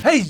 Hey,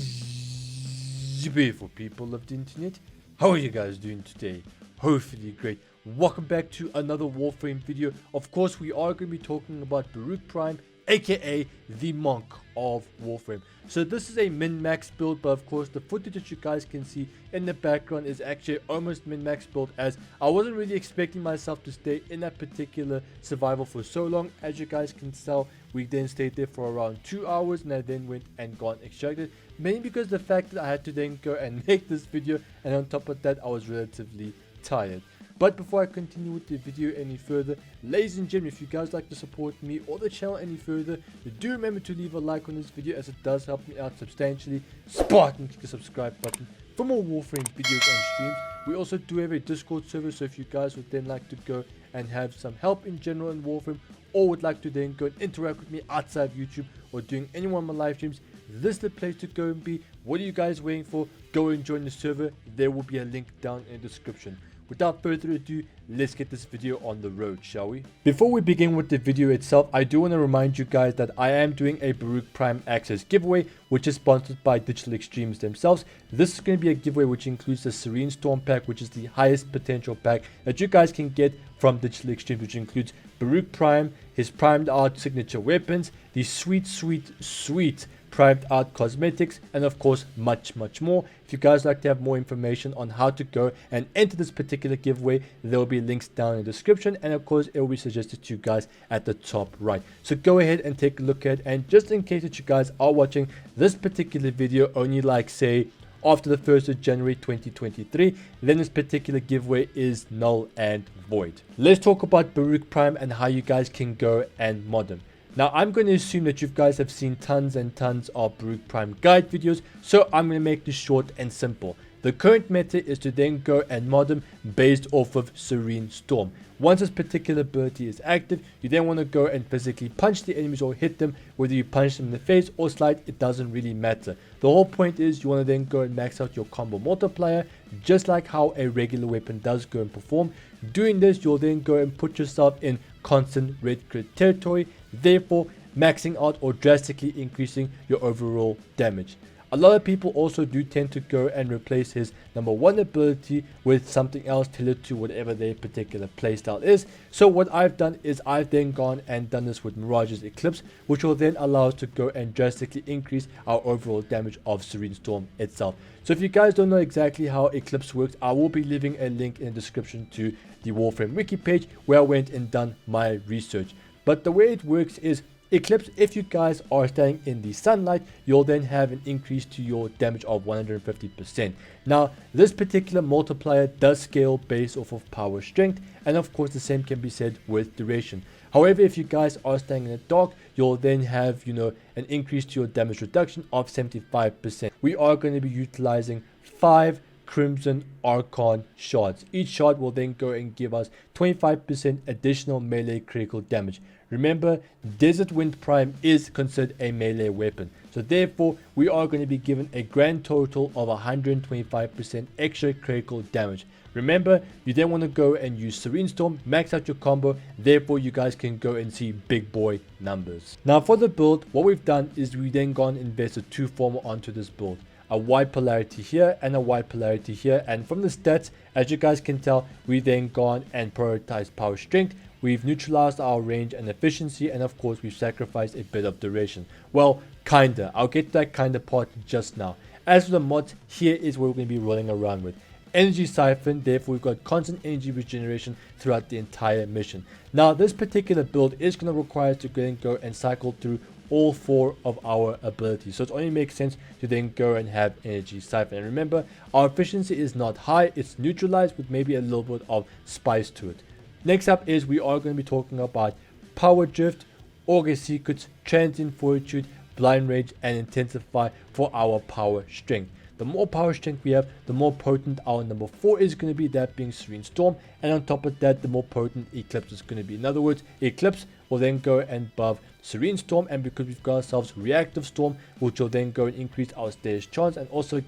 you beautiful people of the internet. How are you guys doing today? Hopefully great. Welcome back to another Warframe video. Of course, we are going to be talking about Baruuk Prime, aka the monk of Warframe. So this is a min-max build, but of course the footage that you guys can see in the background is actually almost min-max build, as I wasn't really expecting myself to stay in that particular survival for so long. As you guys can tell, we then stayed there for around 2 hours, and I then went and got extracted, mainly because the fact that I had to then go and make this video, and on top of that I was relatively tired. But before I continue with the video any further, ladies and gentlemen, if you guys like to support me or the channel any further, do remember to leave a like on this video, as it does help me out substantially. Spark and click the subscribe button for more Warframe videos and streams. We also do have a Discord server, so if you guys would then like to go and have some help in general in Warframe, or would like to then go and interact with me outside of YouTube or doing any one of my live streams, this is the place to go and be. What are you guys waiting for? Go and join the server. There will be a link down in the description. Without further ado, let's get this video on the road, shall we? Before we begin with the video itself, I do want to remind you guys that I am doing a Baruuk Prime Access giveaway, which is sponsored by Digital Extremes themselves. This is going to be a giveaway which includes the Serene Storm pack, which is the highest potential pack that you guys can get from Digital Extremes, which includes Baruuk Prime, his primed out signature weapons, the sweet primed out cosmetics, and of course much more. If you guys like to have more information on how to go and enter this particular giveaway, there will be links down in the description, and of course it will be suggested to you guys at the top right. So go ahead and take a look at it, and just in case that you guys are watching this particular video only like say after the 1st of January 2023, then this particular giveaway is null and void. Let's talk about Baruuk Prime and how you guys can go and mod him. Now, I'm going to assume that you guys have seen tons and tons of Baruuk Prime guide videos, so I'm going to make this short and simple. The current meta is to then go and mod him based off of Serene Storm. Once this particular ability is active, you then want to go and physically punch the enemies or hit them. Whether you punch them in the face or slide, it doesn't really matter. The whole point is you want to then go and max out your combo multiplier, just like how a regular weapon does go and perform. Doing this, you'll then go and put yourself in constant red crit territory, therefore maxing out or drastically increasing your overall damage. A lot of people also do tend to go and replace his number 1 ability with something else tailored to whatever their particular playstyle is. So what I've done is I've then gone and done this with Mirage's Eclipse, which will then allow us to go and drastically increase our overall damage of Serene Storm itself. So if you guys don't know exactly how Eclipse works, I will be leaving a link in the description to the Warframe wiki page where I went and done my research. But the way it works is Eclipse, if you guys are staying in the sunlight, you'll then have an increase to your damage of 150%. Now, this particular multiplier does scale based off of power strength, and of course the same can be said with duration. However, if you guys are staying in the dark, you'll then have, an increase to your damage reduction of 75%. We are going to be utilizing 5 Crimson Archon shards. Each shard will then go and give us 25% additional melee critical damage. Remember, Desert Wind Prime is considered a melee weapon, so therefore we are going to be given a grand total of 125% extra critical damage. Remember, you then want to go and use Serene Storm, max out your combo, therefore you guys can go and see big boy numbers. Now for the build, what we've done is we then gone and invested 2 Forma onto this build. A wide polarity here and a wide polarity here, and from the stats, as you guys can tell, we then gone and prioritized power strength. We've neutralized our range and efficiency, and of course we've sacrificed a bit of duration. Well, kinda. I'll get to that kinda part just now. As for the mods, here is what we're going to be rolling around with. Energy Siphon, therefore we've got constant energy regeneration throughout the entire mission. Now this particular build is going to require us to go and cycle through all 4 of our abilities, so it only makes sense to then go and have Energy Siphon. And remember, our efficiency is not high, it's neutralized with maybe a little bit of spice to it. Next up is we are going to be talking about Power Drift, Augur Secrets, Transient Fortitude, Blind Rage, and Intensify for our power strength. The more power strength we have, the more potent our number 4 is going to be, that being Serene Storm, and on top of that, the more potent Eclipse is going to be. In other words, Eclipse will then go and buff Serene Storm, and because we've got ourselves Reactive Storm, which will then go and increase our stage chance and also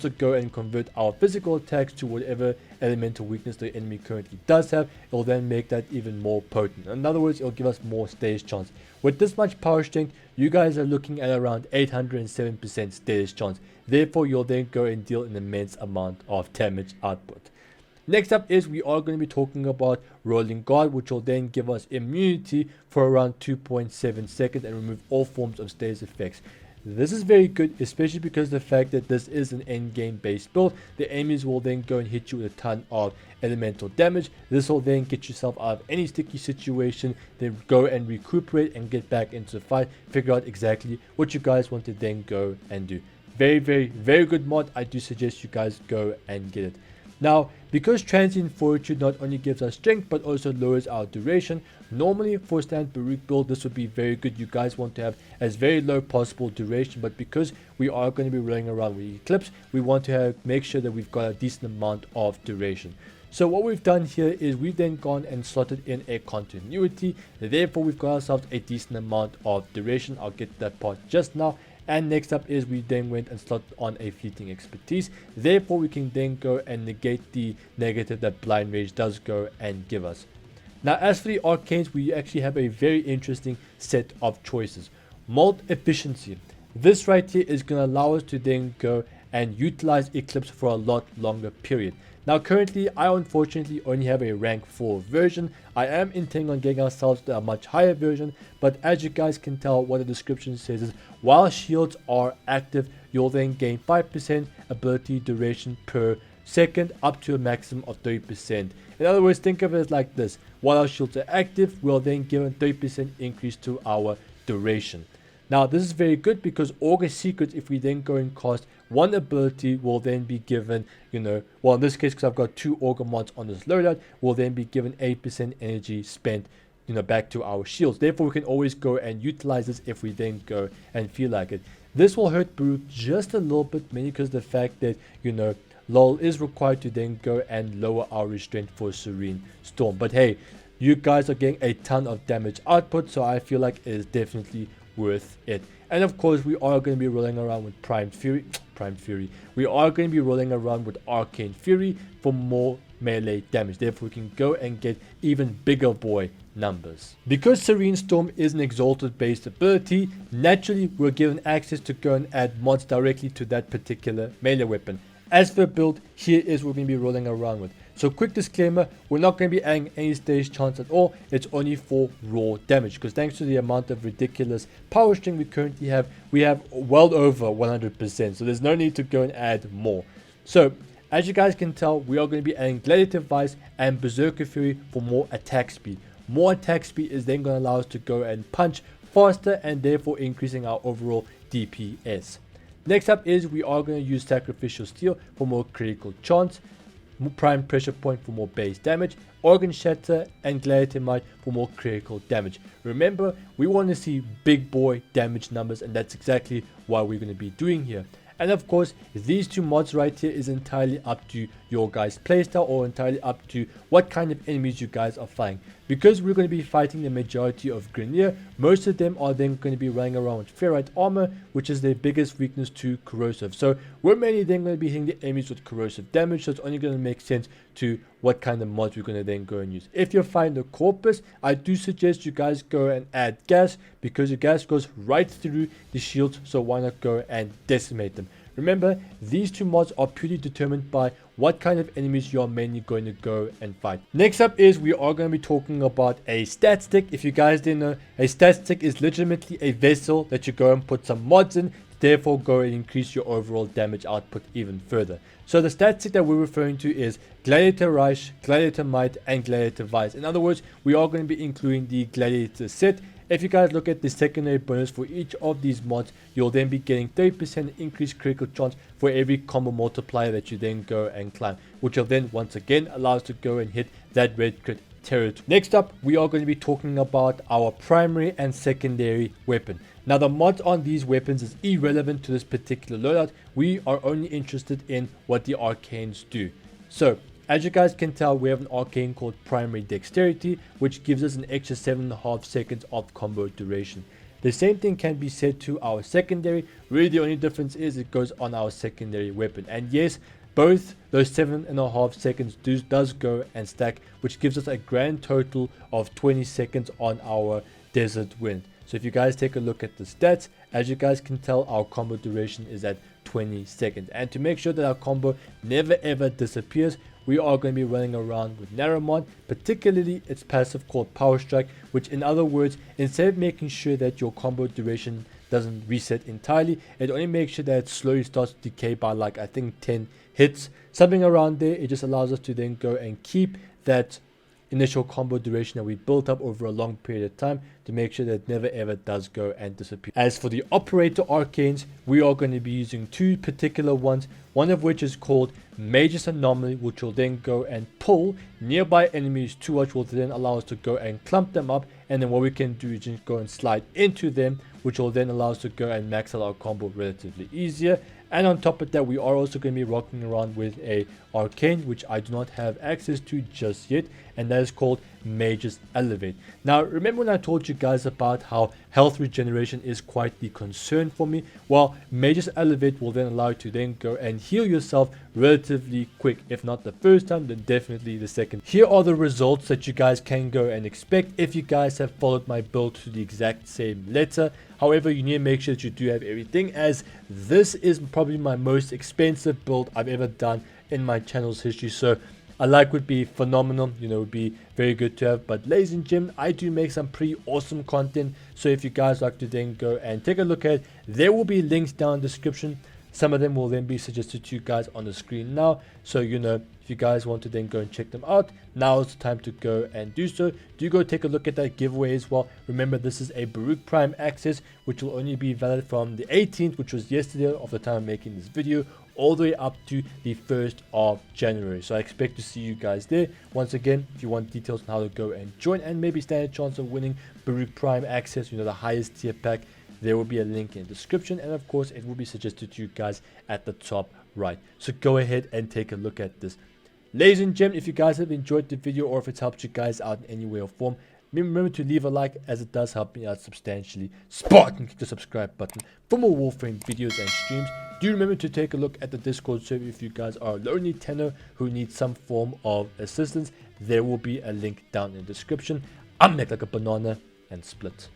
go and convert our physical attacks to whatever elemental weakness the enemy currently does have. It will then make that even more potent. In other words, it will give us more stage chance. With this much power strength, you guys are looking at around 807% status chance. Therefore, you'll then go and deal an immense amount of damage output. Next up is we are going to be talking about Rolling Guard, which will then give us immunity for around 2.7 seconds and remove all forms of status effects. This is very good, especially because the fact that this is an end game based build. The enemies will then go and hit you with a ton of elemental damage. This will then get yourself out of any sticky situation, then go and recuperate and get back into the fight, figure out exactly what you guys want to then go and do. Very good mod. I do suggest you guys go and get it. Now, because Transient Fortitude not only gives us strength but also lowers our duration, normally for standard Baruuk build this would be very good. You guys want to have as very low possible duration, but because we are going to be rolling around with Eclipse, we want to make sure that we've got a decent amount of duration. So what we've done here is we've then gone and slotted in a continuity. Therefore, we've got ourselves a decent amount of duration. I'll get that part just now. And next up is we then went and slotted on a fleeting expertise. Therefore, we can then go and negate the negative that blind rage does go and give us. Now, as for the arcanes, we actually have a very interesting set of choices. Mold efficiency. This right here is going to allow us to then go and utilize Eclipse for a lot longer period. Now currently I unfortunately only have a rank 4 version. I am intending on getting ourselves to a much higher version, but as you guys can tell, what the description says is while shields are active, you'll then gain 5% ability duration per second up to a maximum of 30%. In other words, think of it like this: while our shields are active, we'll then give a 30% increase to our duration. Now this is very good because Augur Secrets, if we then go and cast one ability, will then be given, well in this case because I've got 2 Augur mods on this loadout, will then be given 8% energy spent back to our shields. Therefore we can always go and utilize this if we then go and feel like it. This will hurt Baruuk just a little bit, mainly because the fact that LOL is required to then go and lower our restraint for Serene Storm. But hey, you guys are getting a ton of damage output, so I feel like it is definitely worth it. And of course we are going to be rolling around with Prime Fury. We are going to be rolling around with Arcane Fury for more melee damage. Therefore we can go and get even bigger boy numbers. Because Serene Storm is an exalted based ability, naturally we're given access to go and add mods directly to that particular melee weapon. As for build, here is what we're going to be rolling around with. So quick disclaimer, we're not going to be adding any stage chance at all. It's only for raw damage, because thanks to the amount of ridiculous power string we currently have, we have well over 100%. So there's no need to go and add more. So as you guys can tell, we are going to be adding Gladiator Vice and Berserker Fury for more attack speed. More attack speed is then going to allow us to go and punch faster and therefore increasing our overall DPS. Next up is we are going to use Sacrificial Steel for more critical chance, Prime Pressure Point for more base damage, Organ Shatter and Gladiator Might for more critical damage. Remember, we want to see big boy damage numbers, and that's exactly what we're going to be doing here. And of course, these 2 mods right here is entirely up to your guys' playstyle, or entirely up to what kind of enemies you guys are fighting. Because we're going to be fighting the majority of Grendel, most of them are then going to be running around with Ferrite Armor, which is their biggest weakness to corrosive. So we're mainly then going to be hitting the enemies with corrosive damage, so it's only going to make sense to what kind of mods we're going to then go and use. If you're fighting the Corpus, I do suggest you guys go and add gas, because your gas goes right through the shields, so why not go and decimate them. Remember, these 2 mods are purely determined by what kind of enemies you are mainly going to go and fight. Next up is we are going to be talking about a stat stick. If you guys didn't know, a stat stick is legitimately a vessel that you go and put some mods in, therefore go and increase your overall damage output even further. So the stat stick that we're referring to is Gladiator Reich, Gladiator Might and Gladiator Vice. In other words, we are going to be including the Gladiator set. If you guys look at the secondary bonus for each of these mods, you'll then be getting 30% increased critical chance for every combo multiplier that you then go and climb, which will then once again allow us to go and hit that red crit territory. Next up, we are going to be talking about our primary and secondary weapon. Now the mods on these weapons is irrelevant to this particular loadout. We are only interested in what the arcanes do. So as you guys can tell, we have an arcane called Primary Dexterity, which gives us an extra 7.5 seconds of combo duration. The same thing can be said to our secondary. Really the only difference is it goes on our secondary weapon. And yes, both those 7.5 seconds does go and stack, which gives us a grand total of 20 seconds on our Desert Wind. So if you guys take a look at the stats, as you guys can tell, our combo duration is at 20 seconds. And to make sure that our combo never ever disappears, we are going to be running around with Necramech, particularly its passive called Power Strike, which in other words, instead of making sure that your combo duration doesn't reset entirely, it only makes sure that it slowly starts to decay by like I think 10 hits, something around there. It just allows us to then go and keep that initial combo duration that we built up over a long period of time to make sure that it never ever does go and disappear. As for the operator arcanes, we are going to be using two particular ones, one of which is called Mage's Anomaly, which will then go and pull nearby enemies to us, which will then allow us to go and clump them up, and then what we can do is just go and slide into them, which will then allow us to go and max out our combo relatively easier. And on top of that, we are also going to be rocking around with a arcane, which I do not have access to just yet, and that is called Mage's Elevate. Now, remember when I told you guys about how health regeneration is quite the concern for me? Well, Mage's Elevate will then allow you to then go and heal yourself relatively quick. If not the first time, then definitely the second. Here are the results that you guys can go and expect if you guys have followed my build to the exact same letter. However, you need to make sure that you do have everything, as this is probably my most expensive build I've ever done in my channel's history. So a like would be phenomenal, you know, would be very good to have. But ladies and gentlemen, I do make some pretty awesome content, so if you guys like to then go and take a look at it, there will be links down in the description. Some of them will then be suggested to you guys on the screen now, so you know, if you guys want to then go and check them out, now is the time to go and do so. Do go take a look at that giveaway as well. Remember, this is a Baruuk Prime access, which will only be valid from the 18th, which was yesterday of the time of making this video, all the way up to the 1st of January. So I expect to see you guys there. Once again, if you want details on how to go and join and maybe stand a chance of winning Baruuk Prime access, you know, the highest tier pack, there will be a link in the description, and of course it will be suggested to you guys at the top right. So go ahead and take a look at this. Ladies and gentlemen, if you guys have enjoyed the video or if it's helped you guys out in any way or form, remember to leave a like, as it does help me out substantially. Spartan, click the subscribe button for more Warframe videos and streams. Do remember to take a look at the Discord server if you guys are a lonely tenor who needs some form of assistance. There will be a link down in the description. I'm Nick like a banana and split.